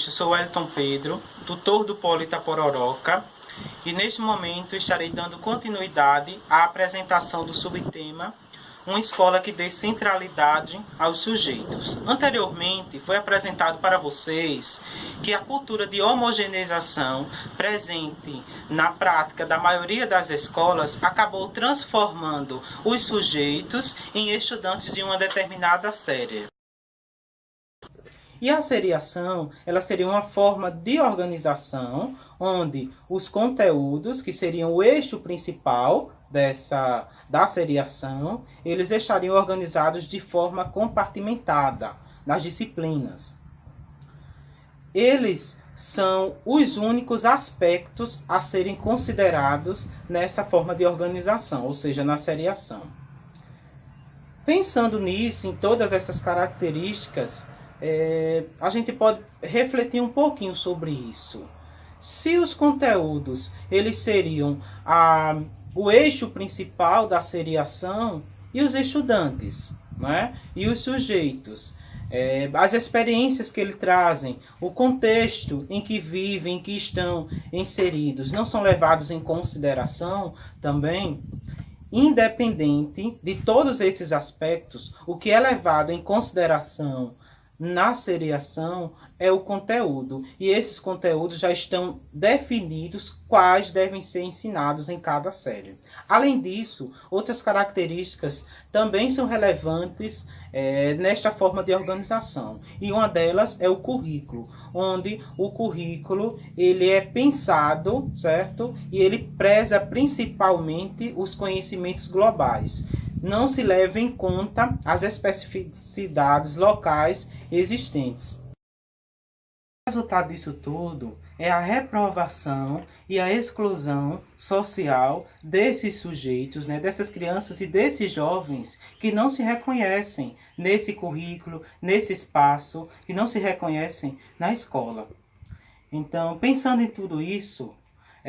eu sou Wellington Pedro, tutor do Polo Itapororoca, e neste momento estarei dando continuidade à apresentação do subtema Uma escola que dê centralidade aos sujeitos. Anteriormente foi apresentado para vocês que a cultura de homogeneização presente na prática da maioria das escolas acabou transformando os sujeitos em estudantes de uma determinada série. E a seriação, ela seria uma forma de organização onde os conteúdos, que seriam o eixo principal da seriação, eles estariam organizados de forma compartimentada nas disciplinas. Eles são os únicos aspectos a serem considerados nessa forma de organização, ou seja, na seriação. Pensando nisso, em todas essas características, a gente pode refletir um pouquinho sobre isso. Se os conteúdos eles seriam o eixo principal da seriação, e os estudantes, né? E os sujeitos, as experiências que eles trazem, o contexto em que vivem, em que estão inseridos, não são levados em consideração também. Independente de todos esses aspectos, o que é levado em consideração na seriação é o conteúdo. E esses conteúdos já estão definidos quais devem ser ensinados em cada série. Além disso, outras características também são relevantes nesta forma de organização. E uma delas é o currículo, onde o currículo ele é pensado, certo? E ele preza principalmente os conhecimentos globais. Não se leva em conta as especificidades locais existentes. O resultado disso tudo é a reprovação e a exclusão social desses sujeitos, né, dessas crianças e desses jovens que não se reconhecem nesse currículo, nesse espaço, que não se reconhecem na escola. Então, pensando em tudo isso,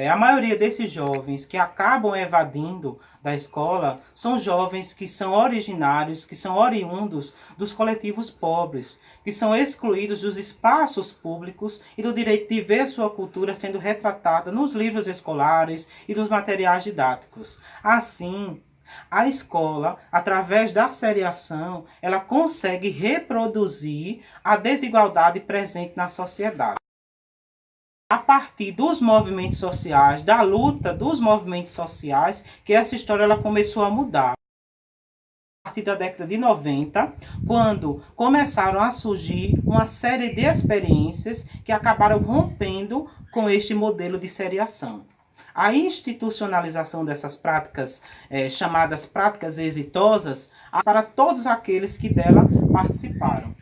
a maioria desses jovens que acabam evadindo da escola são jovens que são originários, que são oriundos dos coletivos pobres, que são excluídos dos espaços públicos e do direito de ver sua cultura sendo retratada nos livros escolares e nos materiais didáticos. Assim, a escola, através da seriação, ela consegue reproduzir a desigualdade presente na sociedade. A partir dos movimentos sociais, da luta dos movimentos sociais, que essa história ela começou a mudar. A partir da década de 90, quando começaram a surgir uma série de experiências que acabaram rompendo com este modelo de seriação. A institucionalização dessas práticas, chamadas práticas exitosas, para todos aqueles que dela participaram.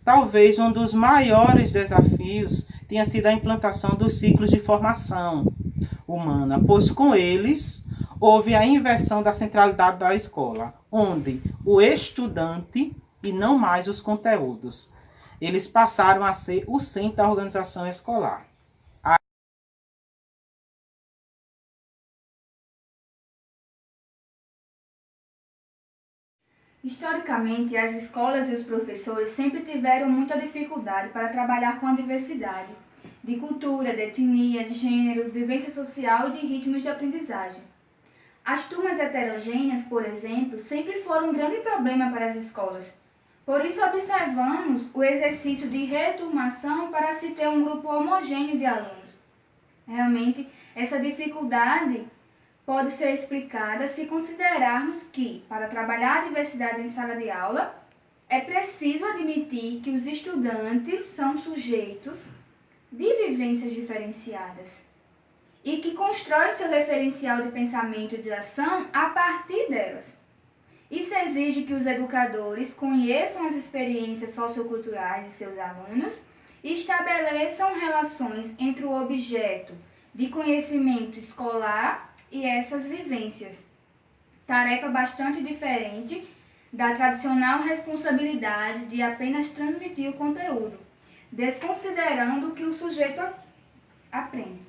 Talvez um dos maiores desafios tenha sido a implantação dos ciclos de formação humana, pois com eles houve a inversão da centralidade da escola, onde o estudante e não mais os conteúdos, eles passaram a ser o centro da organização escolar. Historicamente, as escolas e os professores sempre tiveram muita dificuldade para trabalhar com a diversidade de cultura, de etnia, de gênero, vivência social e de ritmos de aprendizagem. As turmas heterogêneas, por exemplo, sempre foram um grande problema para as escolas. Por isso, observamos o exercício de returmação para se ter um grupo homogêneo de alunos. Realmente, essa dificuldade pode ser explicada se considerarmos que, para trabalhar a diversidade em sala de aula, é preciso admitir que os estudantes são sujeitos de vivências diferenciadas e que constroem seu referencial de pensamento e de ação a partir delas. Isso exige que os educadores conheçam as experiências socioculturais de seus alunos e estabeleçam relações entre o objeto de conhecimento escolar e essas vivências. Tarefa bastante diferente da tradicional responsabilidade de apenas transmitir o conteúdo, desconsiderando o que o sujeito aprende.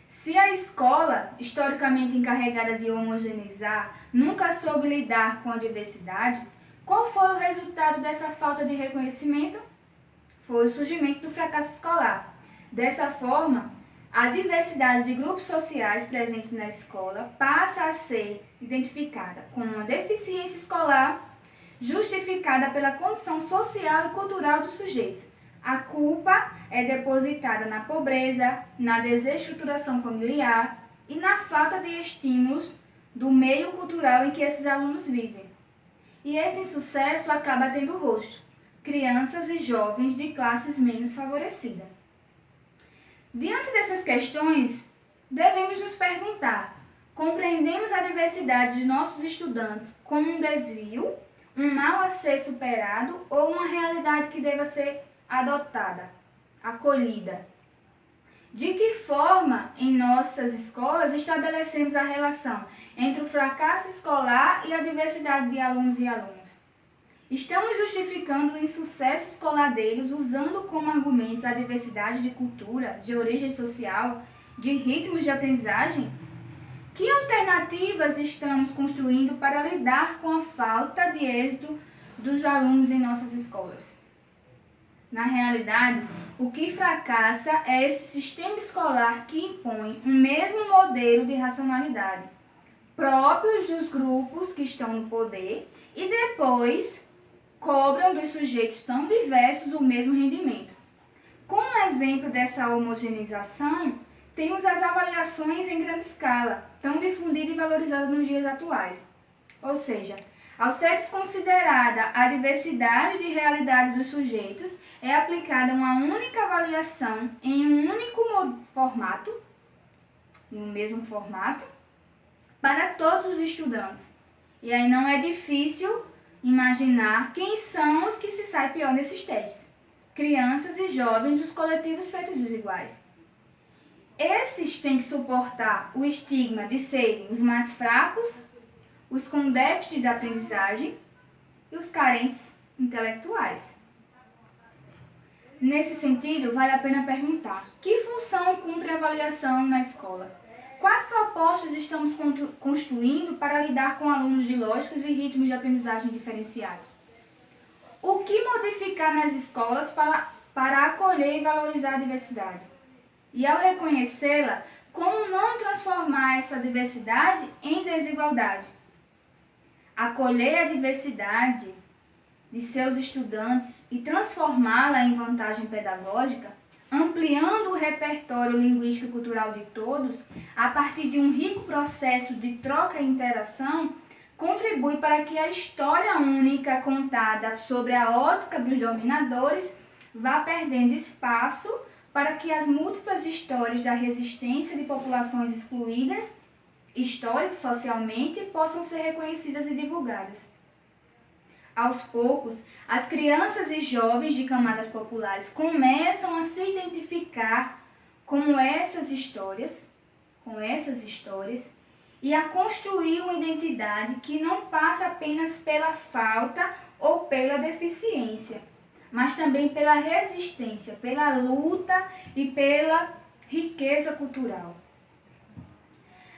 Se a escola, historicamente encarregada de homogeneizar, nunca soube lidar com a diversidade, qual foi o resultado dessa falta de reconhecimento? foi o surgimento do fracasso escolar. Dessa forma, a diversidade de grupos sociais presentes na escola passa a ser identificada como uma deficiência escolar justificada pela condição social e cultural dos sujeitos. A culpa é depositada na pobreza, na desestruturação familiar e na falta de estímulos do meio cultural em que esses alunos vivem. E esse insucesso acaba tendo rosto: crianças e jovens de classes menos favorecidas. Diante dessas questões, devemos nos perguntar: compreendemos a diversidade de nossos estudantes como um desvio, um mal a ser superado ou uma realidade que deva ser adotada, acolhida? De que forma, em nossas escolas, estabelecemos a relação entre o fracasso escolar e a diversidade de alunos e alunas? Estamos justificando o insucesso escolar deles usando como argumentos a diversidade de cultura, de origem social, de ritmos de aprendizagem? Que alternativas estamos construindo para lidar com a falta de êxito dos alunos em nossas escolas? Na realidade, o que fracassa é esse sistema escolar que impõe um mesmo modelo de racionalidade, próprios dos grupos que estão no poder, e depois cobram dos sujeitos tão diversos o mesmo rendimento. Como exemplo dessa homogeneização, temos as avaliações em grande escala, tão difundidas e valorizadas nos dias atuais. Ou seja, ao ser desconsiderada a diversidade de realidade dos sujeitos, é aplicada uma única avaliação em um único formato, em um mesmo formato, para todos os estudantes. E aí não é difícil imaginar quem são os que se saem pior nesses testes: crianças e jovens dos coletivos feitos desiguais. Esses têm que suportar o estigma de serem os mais fracos, os com déficit de aprendizagem e os carentes intelectuais. Nesse sentido, vale a pena perguntar: que função cumpre a avaliação na escola? Quais propostas estamos construindo para lidar com alunos de lógicas e ritmos de aprendizagem diferenciados? O que modificar nas escolas para acolher e valorizar a diversidade? E ao reconhecê-la, como não transformar essa diversidade em desigualdade? Acolher a diversidade de seus estudantes e transformá-la em vantagem pedagógica, ampliando o repertório linguístico e cultural de todos, a partir de um rico processo de troca e interação, contribui para que a história única contada sobre a ótica dos dominadores vá perdendo espaço para que as múltiplas histórias da resistência de populações excluídas, histórico e socialmente, possam ser reconhecidas e divulgadas. Aos poucos, as crianças e jovens de camadas populares começam a se identificar com essas histórias e a construir uma identidade que não passa apenas pela falta ou pela deficiência, mas também pela resistência, pela luta e pela riqueza cultural.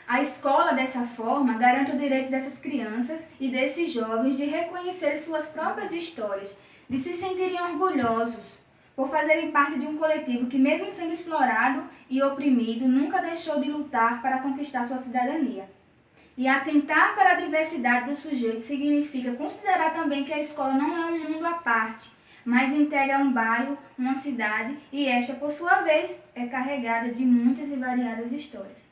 A escola, dessa forma, garante o direito dessas crianças e desses jovens de reconhecer suas próprias histórias, de se sentirem orgulhosos por fazerem parte de um coletivo que, mesmo sendo explorado e oprimido, nunca deixou de lutar para conquistar sua cidadania. E atentar para a diversidade dos sujeitos significa considerar também que a escola não é um mundo à parte, mas integra um bairro, uma cidade, e esta, por sua vez, é carregada de muitas e variadas histórias.